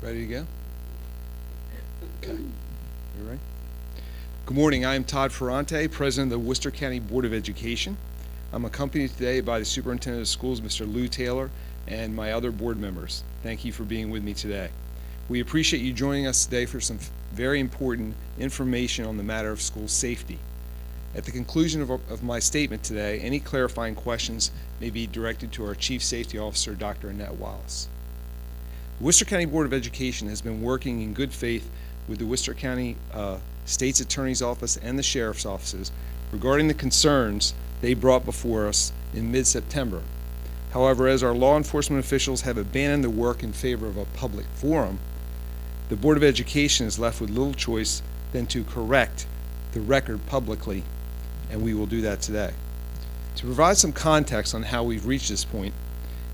Ready to go? Okay. You ready? Good morning. I am Todd Ferrante, President of the Worcester County Board of Education. I'm accompanied today by the Superintendent of Schools, Mr. Lou Taylor, and my other board members. Thank you for being with me today. We appreciate you joining us today for some very important information on the matter of school safety. At the conclusion of my statement today, any clarifying questions may be directed to our Chief Safety Officer, Dr. Annette Wallace. The Worcester County Board of Education has been working in good faith with the Worcester County State's Attorney's Office and the Sheriff's offices regarding the concerns they brought before us in mid-September. However, as our law enforcement officials have abandoned the work in favor of a public forum, the Board of Education is left with little choice than to correct the record publicly, and we will do that today. To provide some context on how we've reached this point,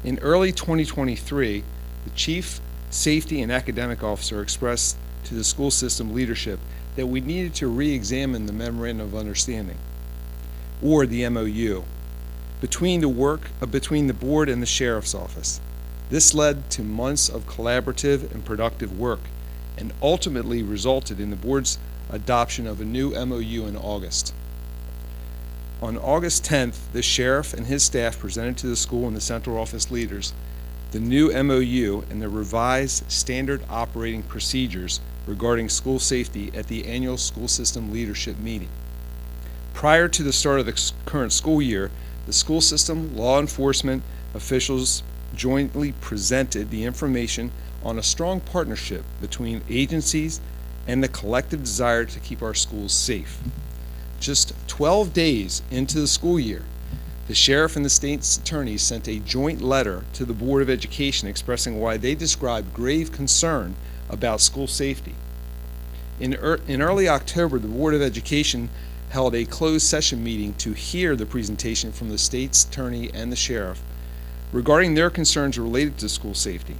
in early 2023, the Chief Safety and Academic Officer expressed to the school system leadership that we needed to re-examine the Memorandum of Understanding, or the MOU, between the board and the Sheriff's Office. This led to months of collaborative and productive work, and ultimately resulted in the board's adoption of a new MOU in August. On August 10th, the sheriff and his staff presented to the school and the central office leaders the new MOU and the revised standard operating procedures regarding school safety at the annual school system leadership meeting. Prior to the start of the current school year, the school system law enforcement officials jointly presented the information on a strong partnership between agencies and the collective desire to keep our schools safe. Just 12 days into the school year, the sheriff and the state's attorney sent a joint letter to the Board of Education expressing why they described grave concern about school safety. In early October, the Board of Education held a closed session meeting to hear the presentation from the state's attorney and the sheriff regarding their concerns related to school safety.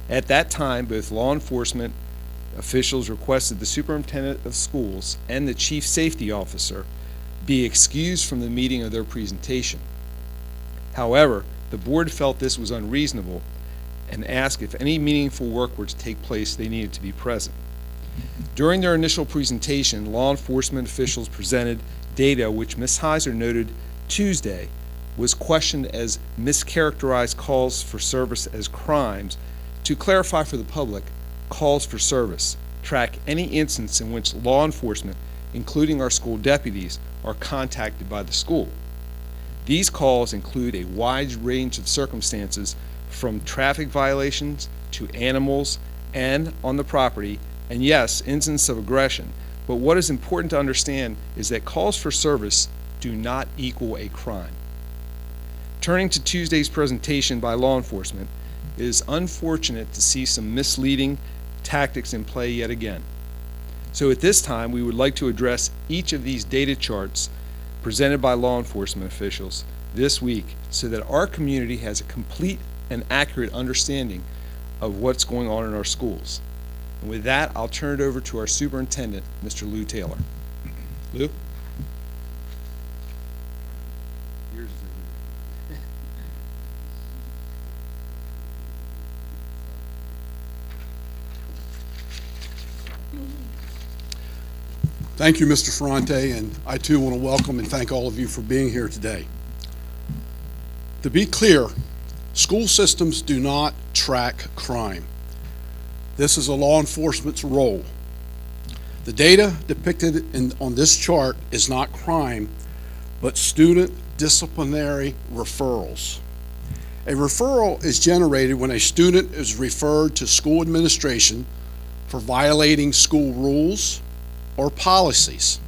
At that time, both law enforcement officials requested the superintendent of schools and the chief safety officer be excused from the meeting of their presentation. However, the board felt this was unreasonable and asked if any meaningful work were to take place, they needed to be present. During their initial presentation, law enforcement officials presented data which Ms. Heiser noted Tuesday was questioned as mischaracterized calls for service as crimes. To clarify for the public, calls for service track any instance in which law enforcement, including our school deputies, are contacted by the school. These calls include a wide range of circumstances from traffic violations to animals and on the property, and yes, incidents of aggression. But what is important to understand is that calls for service do not equal a crime. Turning to Tuesday's presentation by law enforcement, it is unfortunate to see some misleading tactics in play yet again. So at this time, we would like to address each of these data charts presented by law enforcement officials this week so that our community has a complete and accurate understanding of what's going on in our schools. And with that, I'll turn it over to our superintendent, Mr. Lou Taylor. Lou? Thank you, Mr. Ferrante, and I too want to welcome and thank all of you for being here today. To be clear, school systems do not track crime. This is a law enforcement's role. The data depicted on this chart is not crime, but student disciplinary referrals. A referral is generated when a student is referred to school administration for violating school rules or policies.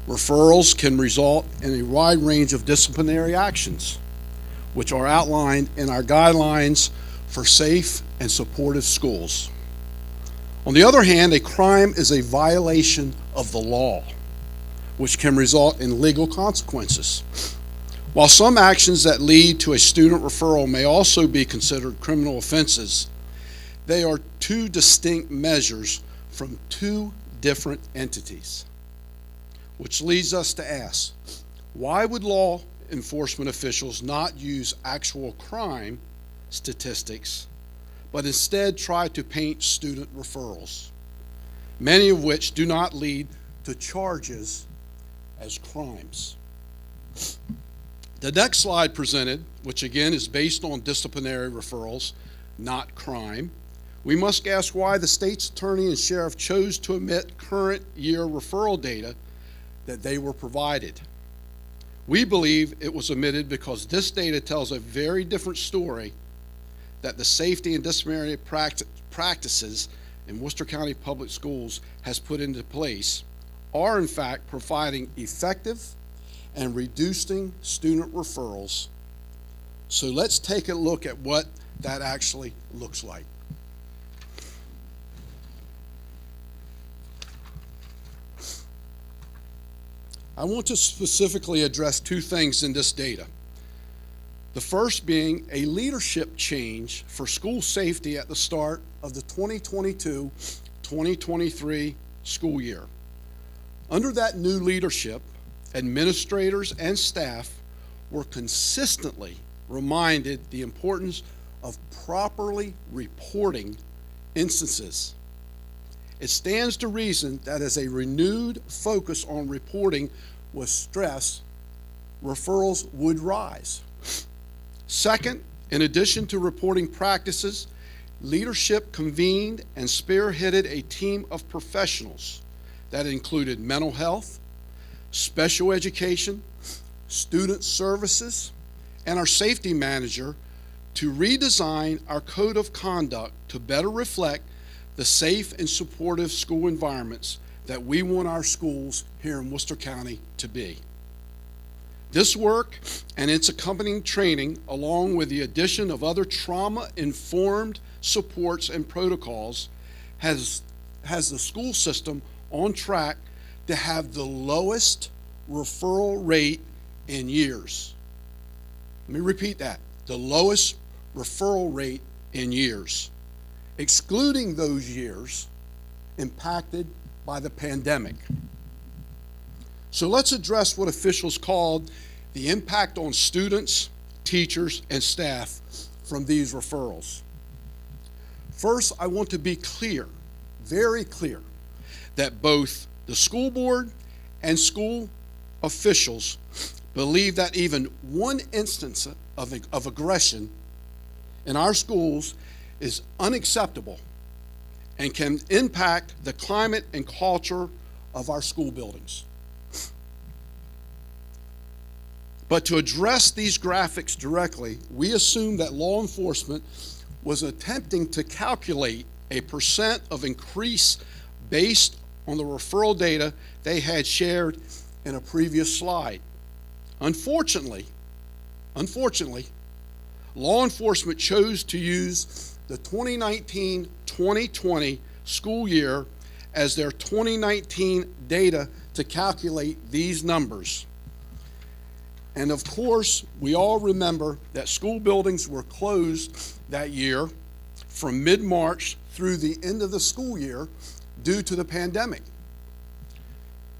Referrals can result in a wide range of disciplinary actions, which are outlined in our guidelines for safe and supportive schools. On the other hand, a crime is a violation of the law, which can result in legal consequences. While some actions that lead to a student referral may also be considered criminal offenses, they are two distinct measures from two different entities, which leads us to ask, why would law enforcement officials not use actual crime statistics, but instead try to paint student referrals, many of which do not lead to charges as crimes. The next slide presented, which again is based on disciplinary referrals, not crime, we must ask why the state's attorney and sheriff chose to omit current year referral data that they were provided. We believe it was omitted because this data tells a very different story, that the safety and disciplinary practices in Worcester County Public Schools has put into place are in fact providing effective and reducing student referrals. So let's take a look at what that actually looks like. I want to specifically address two things in this data. The first being a leadership change for school safety at the start of the 2022-2023 school year. Under that new leadership, administrators and staff were consistently reminded the importance of properly reporting instances. It stands to reason that as a renewed focus on reporting was stressed, referrals would rise. Second, in addition to reporting practices, leadership convened and spearheaded a team of professionals that included mental health, special education, student services, and our safety manager to redesign our code of conduct to better reflect the safe and supportive school environments that we want our schools here in Worcester County to be. This work and its accompanying training, along with the addition of other trauma-informed supports and protocols, has the school system on track to have the lowest referral rate in years. Let me repeat that, the lowest referral rate in years, excluding those years impacted by the pandemic. So let's address what officials called the impact on students, teachers, and staff from these referrals. First, I want to be clear, very clear, that both the school board and school officials believe that even one instance of aggression in our schools is unacceptable and can impact the climate and culture of our school buildings. But to address these graphics directly, we assume that law enforcement was attempting to calculate a percent of increase based on the referral data they had shared in a previous slide. Unfortunately, law enforcement chose to use the 2019-2020 school year as their 2019 data to calculate these numbers. And of course, we all remember that school buildings were closed that year from mid-March through the end of the school year due to the pandemic.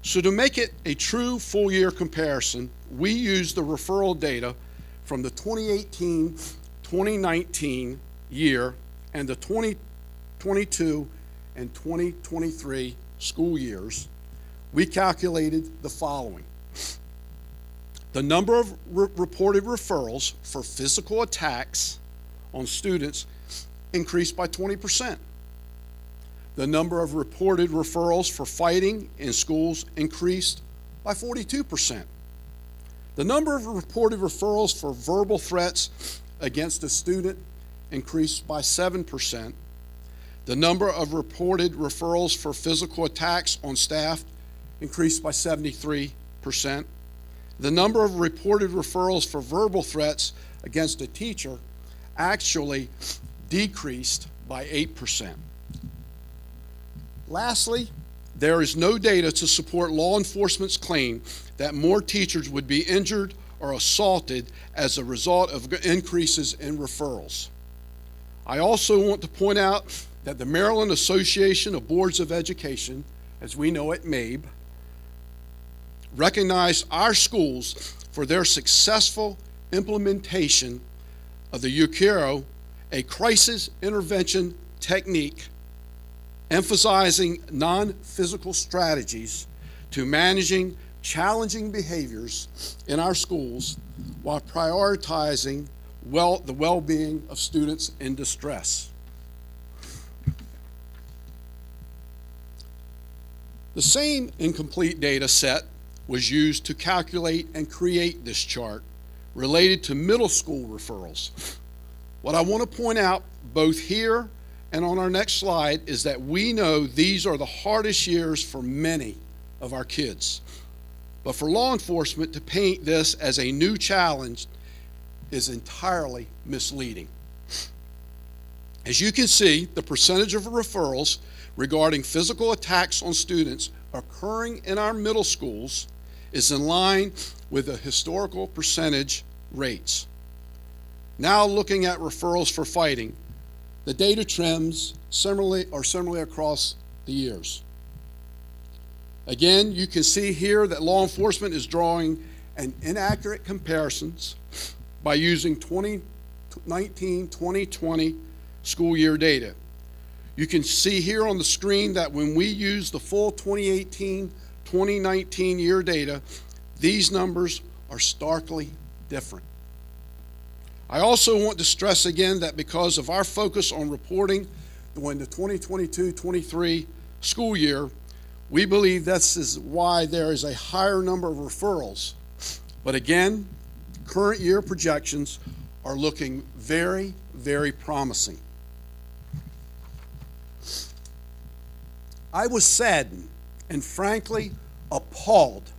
So to make it a true full-year comparison, we used the referral data from the 2018-2019 year and the 2022 and 2023 school years. We calculated the following. The number of reported referrals for physical attacks on students increased by 20%. The number of reported referrals for fighting in schools increased by 42%. The number of reported referrals for verbal threats against a student increased by 7%. The number of reported referrals for physical attacks on staff increased by 73%. The number of reported referrals for verbal threats against a teacher actually decreased by 8%. Lastly, there is no data to support law enforcement's claim that more teachers would be injured or assaulted as a result of increases in referrals. I also want to point out that the Maryland Association of Boards of Education, as we know it, MABE, recognized our schools for their successful implementation of the UCARO a crisis intervention technique emphasizing non-physical strategies to managing challenging behaviors in our schools while prioritizing the well-being of students in distress. The same incomplete data set was used to calculate and create this chart related to middle school referrals. What I want to point out both here and on our next slide is that we know these are the hardest years for many of our kids. But for law enforcement to paint this as a new challenge is entirely misleading. As you can see, the percentage of referrals regarding physical attacks on students occurring in our middle schools is in line with the historical percentage rates. Now looking at referrals for fighting, the data trends similarly across the years. Again, you can see here that law enforcement is drawing an inaccurate comparisons by using 2019-2020 school year data. You can see here on the screen that when we use the full 2018-2019 year data, these numbers are starkly different. I also want to stress again that because of our focus on reporting during the 2022-23 school year, we believe this is why there is a higher number of referrals. But again, current year projections are looking very, very promising. I was saddened and frankly appalled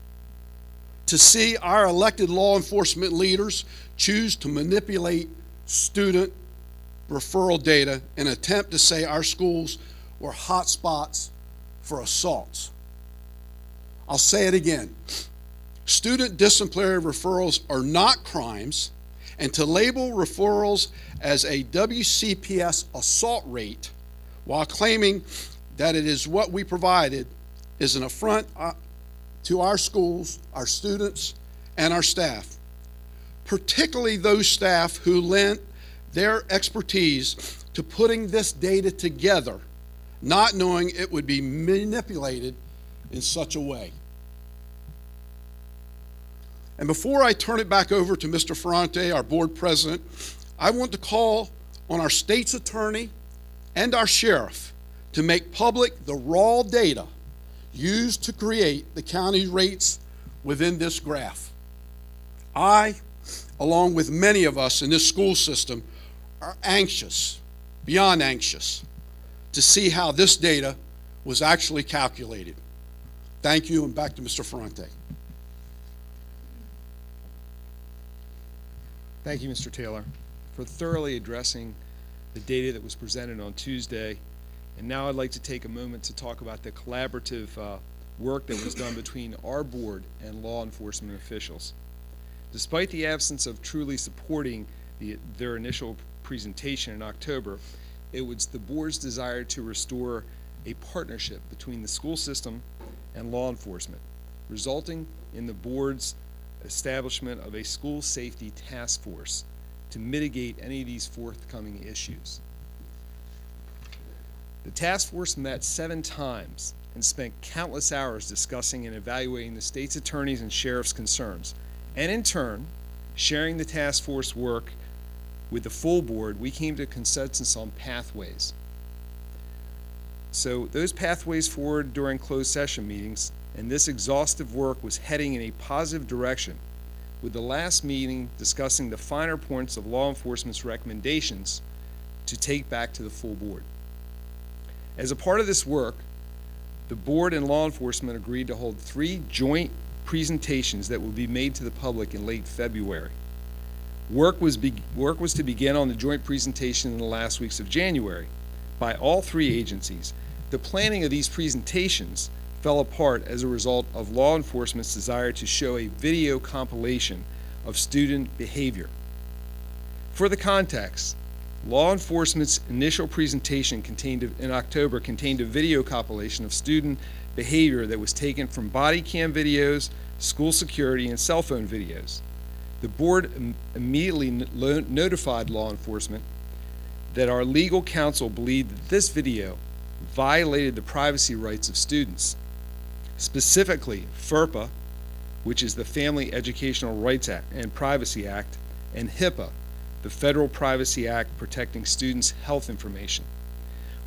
to see our elected law enforcement leaders choose to manipulate student referral data in an attempt to say our schools were hot spots for assaults. I'll say it again. Student disciplinary referrals are not crimes, and to label referrals as a WCPS assault rate while claiming that it is what we provided is an affront to our schools, our students, and our staff, particularly those staff who lent their expertise to putting this data together, not knowing it would be manipulated in such a way. And before I turn it back over to Mr. Ferrante, our board president, I want to call on our state's attorney and our sheriff to make public the raw data used to create the county rates within this graph. I, along with many of us in this school system, are anxious, beyond anxious, to see how this data was actually calculated. Thank you, and back to Mr. Ferrante. Thank you, Mr. Taylor, for thoroughly addressing the data that was presented on Tuesday. And now I'd like to take a moment to talk about the collaborative work that was done between our board and law enforcement officials. Despite the absence of truly supporting their initial presentation in October, it was the board's desire to restore a partnership between the school system and law enforcement, resulting in the board's establishment of a school safety task force to mitigate any of these forthcoming issues. The task force met 7 times and spent countless hours discussing and evaluating the state's attorneys and sheriff's concerns, and in turn, sharing the task force work with the full board. We came to a consensus on pathways. So those pathways forward during closed session meetings, and this exhaustive work was heading in a positive direction, with the last meeting discussing the finer points of law enforcement's recommendations to take back to the full board. As a part of this work, the board and law enforcement agreed to hold 3 joint presentations that will be made to the public in late February. Work was to begin on the joint presentation in the last weeks of January by all 3 agencies. The planning of these presentations fell apart as a result of law enforcement's desire to show a video compilation of student behavior. For the context, law enforcement's initial presentation in October contained a video compilation of student behavior that was taken from body cam videos, school security, and cell phone videos. The board immediately notified law enforcement that our legal counsel believed that this video violated the privacy rights of students. Specifically, FERPA, which is the Family Educational Rights Act and Privacy Act, and HIPAA, the Federal Privacy Act protecting students' health information.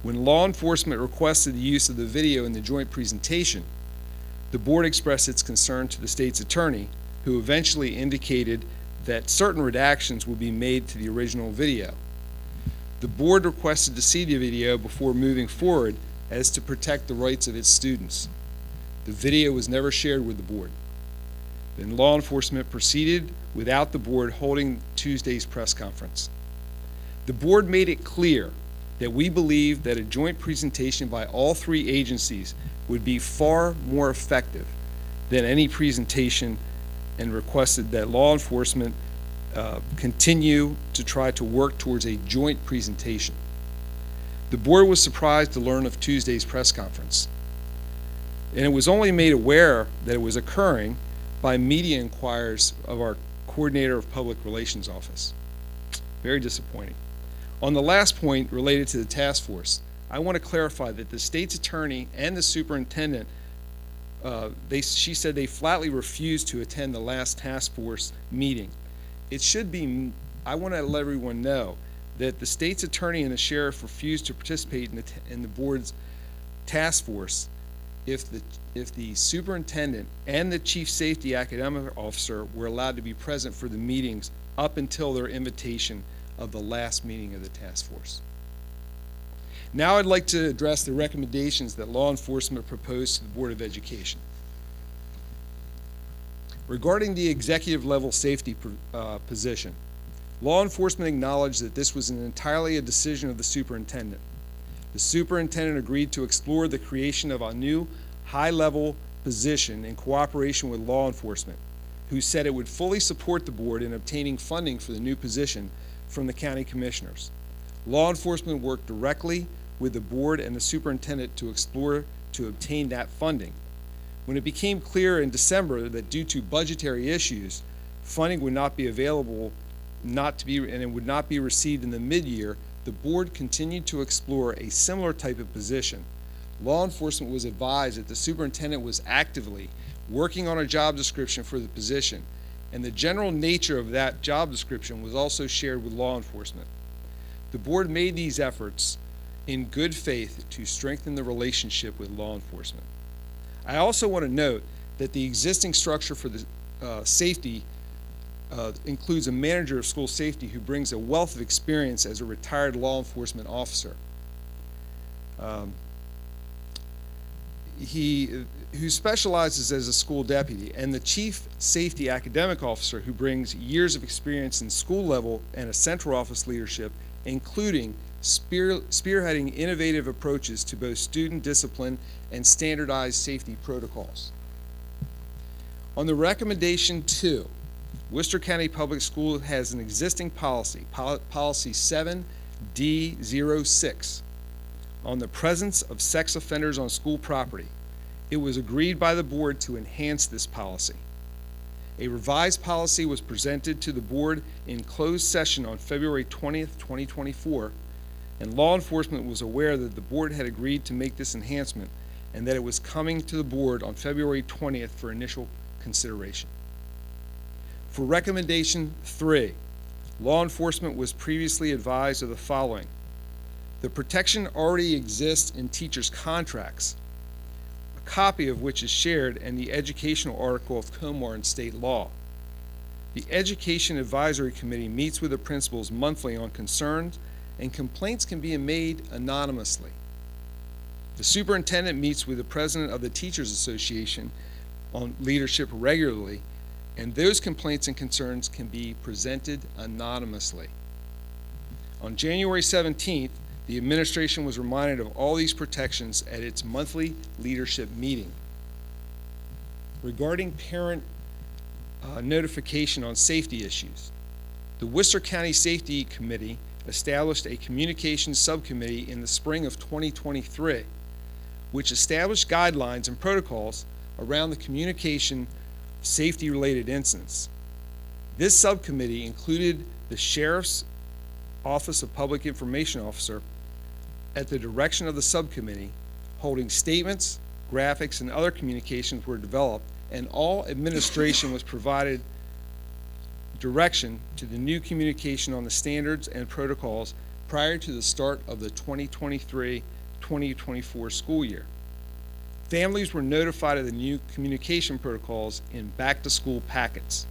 When law enforcement requested the use of the video in the joint presentation, the board expressed its concern to the state's attorney, who eventually indicated that certain redactions would be made to the original video. The board requested to see the video before moving forward as to protect the rights of its students. The video was never shared with the board. Then law enforcement proceeded without the board holding Tuesday's press conference. The board made it clear that we believe that a joint presentation by all three agencies would be far more effective than any presentation, and requested that law enforcement continue to try to work towards a joint presentation. The board was surprised to learn of Tuesday's press conference, and it was only made aware that it was occurring by media inquiries of our coordinator of public relations office. Very disappointing. On the last point related to the task force, I want to clarify that the state's attorney and the superintendent, she said they flatly refused to attend the last task force meeting. It should be, I want to let everyone know that the state's attorney and the sheriff refused to participate in the board's task force if the superintendent and the chief safety academic officer were allowed to be present for the meetings up until their invitation of the last meeting of the task force. Now I'd like to address the recommendations that law enforcement proposed to the Board of Education. Regarding the executive level safety position, law enforcement acknowledged that this was entirely a decision of the superintendent. The superintendent agreed to explore the creation of a new high-level position in cooperation with law enforcement, who said it would fully support the board in obtaining funding for the new position from the county commissioners. Law enforcement worked directly with the board and the superintendent to explore to obtain that funding. When it became clear in December that due to budgetary issues, funding would not be available, and it would not be received in the mid-year, the board continued to explore a similar type of position. Law enforcement was advised that the superintendent was actively working on a job description for the position, and the general nature of that job description was also shared with law enforcement. The board made these efforts in good faith to strengthen the relationship with law enforcement. I also want to note that the existing structure for the safety includes a manager of school safety who brings a wealth of experience as a retired law enforcement officer. Who specializes as a school deputy, and the chief safety academic officer who brings years of experience in school level and a central office leadership, including spearheading innovative approaches to both student discipline and standardized safety protocols. On the recommendation 2, Worcester County Public School has an existing policy, policy 7D06, on the presence of sex offenders on school property. It was agreed by the board to enhance this policy. A revised policy was presented to the board in closed session on February 20th, 2024, and law enforcement was aware that the board had agreed to make this enhancement and that it was coming to the board on February 20th for initial consideration. For recommendation 3, law enforcement was previously advised of the following. The protection already exists in teachers' contracts, a copy of which is shared in the educational article of Comar in state law. The Education Advisory Committee meets with the principals monthly on concerns, and complaints can be made anonymously. The superintendent meets with the president of the Teachers Association on leadership regularly, and those complaints and concerns can be presented anonymously. On January 17th, the administration was reminded of all these protections at its monthly leadership meeting. Regarding parent notification on safety issues, the Worcester County Safety Committee established a communications subcommittee in the spring of 2023, which established guidelines and protocols around the communication of safety-related incidents. This subcommittee included the sheriff's Office of Public Information Officer, at the direction of the subcommittee, holding statements, graphics, and other communications were developed, and all administration was provided direction to the new communication on the standards and protocols prior to the start of the 2023-2024 school year. Families were notified of the new communication protocols in back-to-school packets.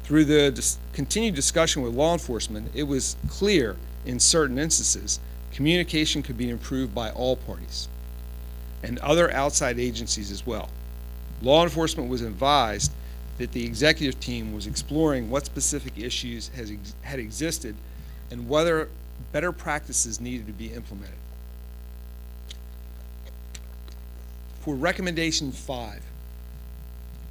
Through the continued discussion with law enforcement, it was clear in certain instances communication could be improved by all parties and other outside agencies as well. Law enforcement was advised that the executive team was exploring what specific issues had existed and whether better practices needed to be implemented. For recommendation 5,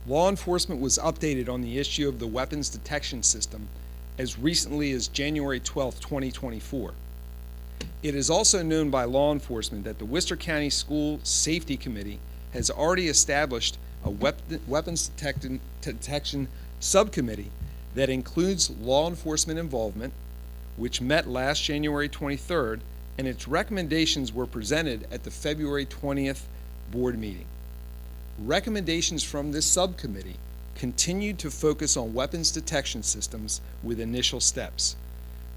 law enforcement was updated on the issue of the weapons detection system as recently as January 12, 2024. It is also known by law enforcement that the Worcester County School Safety Committee has already established a weapons detection subcommittee that includes law enforcement involvement, which met last January 23rd, and its recommendations were presented at the February 20th board meeting. Recommendations from this subcommittee continued to focus on weapons detection systems with initial steps,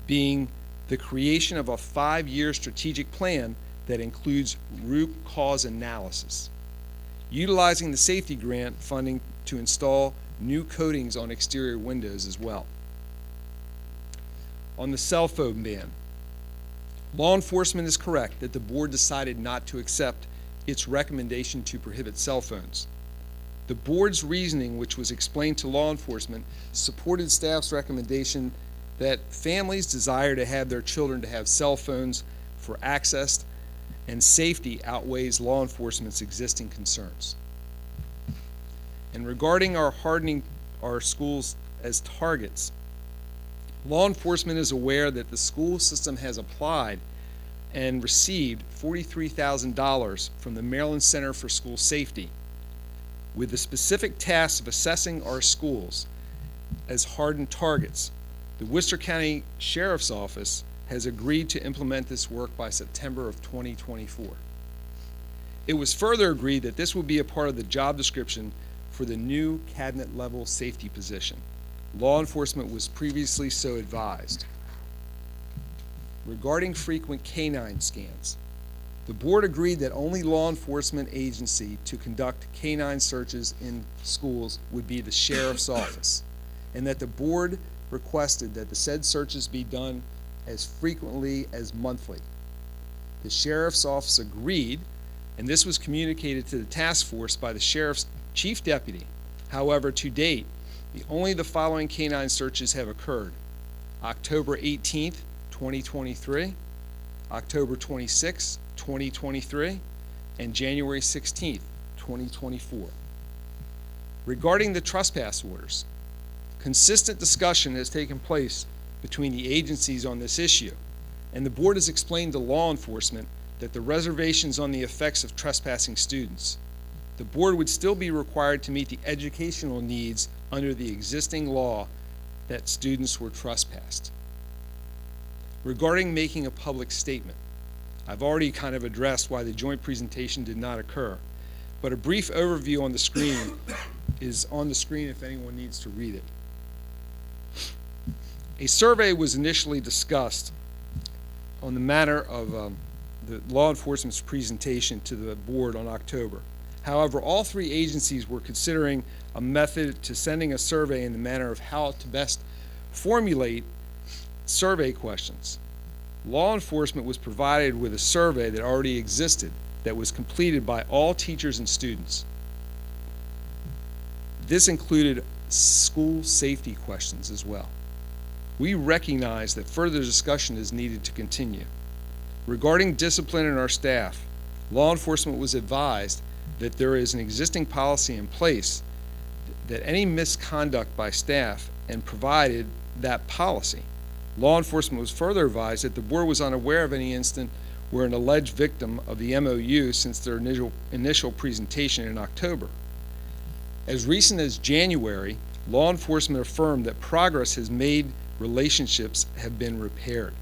being the creation of a 5-year strategic plan that includes root cause analysis, utilizing the safety grant funding to install new coatings on exterior windows as well. On the cell phone ban, law enforcement is correct that the board decided not to accept its recommendation to prohibit cell phones. The board's reasoning, which was explained to law enforcement, supported staff's recommendation that families desire to have their children to have cell phones for access and safety outweighs law enforcement's existing concerns. And regarding our hardening our schools as targets, law enforcement is aware that the school system has applied and received $43,000 from the Maryland Center for School Safety with the specific task of assessing our schools as hardened targets. The Worcester County Sheriff's Office has agreed to implement this work by September of 2024. It was further agreed that this will be a part of the job description for the new cabinet-level safety position. Law enforcement was previously so advised. Regarding frequent canine scans, the board agreed that only law enforcement agency to conduct canine searches in schools would be the sheriff's office, and that the board requested that the said searches be done as frequently as monthly. The sheriff's office agreed, and this was communicated to the task force by the sheriff's chief deputy. However, to date, only the following canine searches have occurred: October 18th, 2023, October 26th, 2023, and January 16th, 2024. Regarding the trespass orders, consistent discussion has taken place between the agencies on this issue, and the board has explained to law enforcement that the reservations on the effects of trespassing students. The board would still be required to meet the educational needs under the existing law that students were trespassed. Regarding making a public statement, I've already kind of addressed why the joint presentation did not occur, but a brief overview on the screen is on the screen if anyone needs to read it. A survey was initially discussed on the matter of the law enforcement's presentation to the board on October. However, all three agencies were considering a method to sending a survey in the manner of how to best formulate survey questions. Law enforcement was provided with a survey that already existed that was completed by all teachers and students. This included school safety questions as well. We recognize that further discussion is needed to continue. Regarding discipline in our staff, law enforcement was advised that there is an existing policy in place that any misconduct by staff and provided that policy. Law enforcement was further advised that the board was unaware of any incident where an alleged victim of the MOU since their initial presentation in October. As recent as January, law enforcement affirmed that progress has made relationships have been repaired.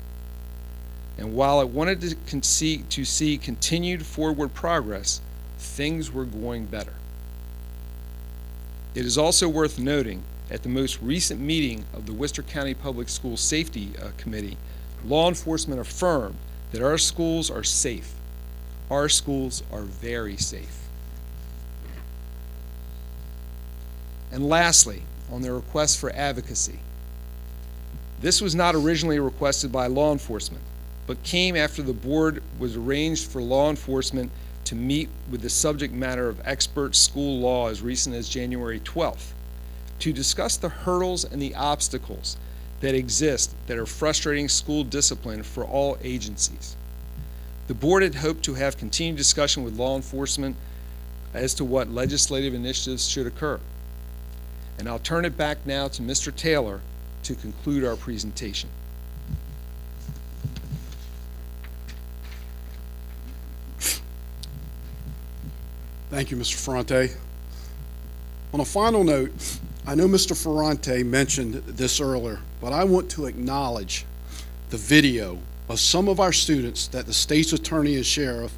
And while I wanted to see continued forward progress, things were going better. It is also worth noting, at the most recent meeting of the Worcester County Public School Safety Committee, law enforcement affirmed that our schools are safe. Our schools are very safe. And lastly, on the request for advocacy. This was not originally requested by law enforcement, but came after the board was arranged for law enforcement to meet with the subject matter of expert school law as recent as January 12th, to discuss the hurdles and the obstacles that exist that are frustrating school discipline for all agencies. The board had hoped to have continued discussion with law enforcement as to what legislative initiatives should occur. And I'll turn it back now to Mr. Taylor to conclude our presentation. Thank you, Mr. Ferrante. On a final note, I know Mr. Ferrante mentioned this earlier, but I want to acknowledge the video of some of our students that the state's attorney and sheriff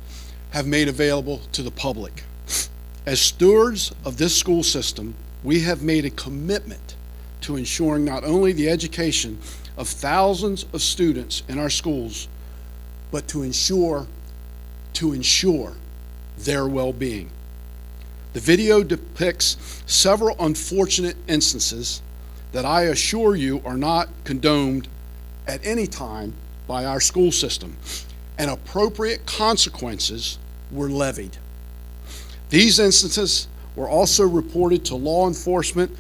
have made available to the public. As stewards of this school system, we have made a commitment to ensuring not only the education of thousands of students in our schools, but to ensure their well-being. The video depicts several unfortunate instances that I assure you are not condoned at any time by our school system, and appropriate consequences were levied. These instances were also reported to law enforcement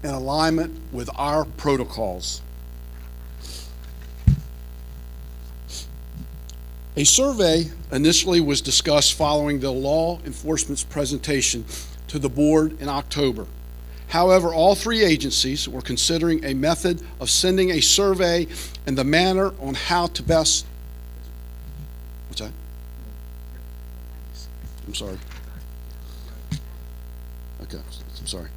in alignment with our protocols. A survey initially was discussed following the law enforcement's presentation to the board in October. However, all three agencies were considering a method of sending a survey and the manner on how to best. What's that? I'm sorry. Okay, I'm sorry.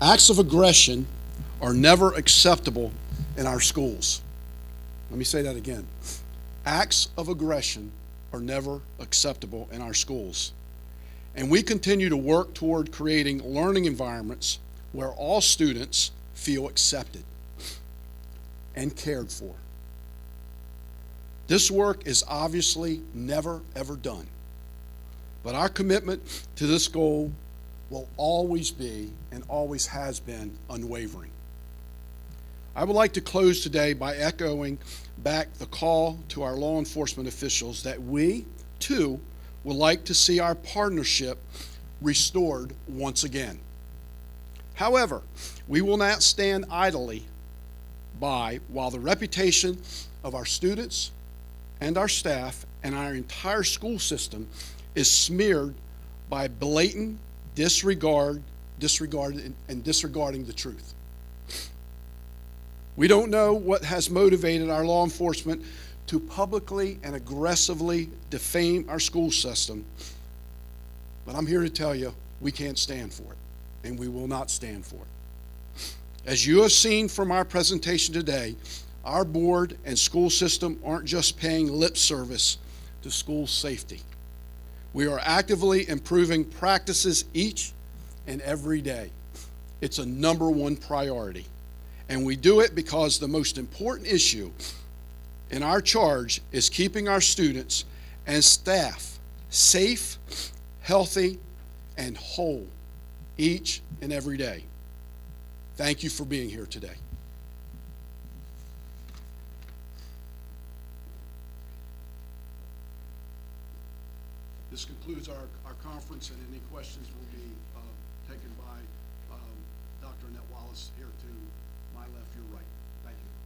Acts of aggression are never acceptable in our schools. Let me say that again. Acts of aggression are never acceptable in our schools. And we continue to work toward creating learning environments where all students feel accepted and cared for. This work is obviously never, ever done. But our commitment to this goal will always be and always has been unwavering. I would like to close today by echoing back the call to our law enforcement officials that we, too, would like to see our partnership restored once again. However, we will not stand idly by while the reputation of our students and our staff and our entire school system is smeared by blatant disregarding the truth. We don't know what has motivated our law enforcement to publicly and aggressively defame our school system, but I'm here to tell you we can't stand for it, and we will not stand for it. As you have seen from our presentation today, our board and school system aren't just paying lip service to school safety. We are actively improving practices each and every day. It's a #1 priority. And we do it because the most important issue in our charge is keeping our students and staff safe, healthy, and whole each and every day. Thank you for being here today. This concludes our conference, and any questions will be taken by Dr. Annette Wallace here to my left, your right. Thank you.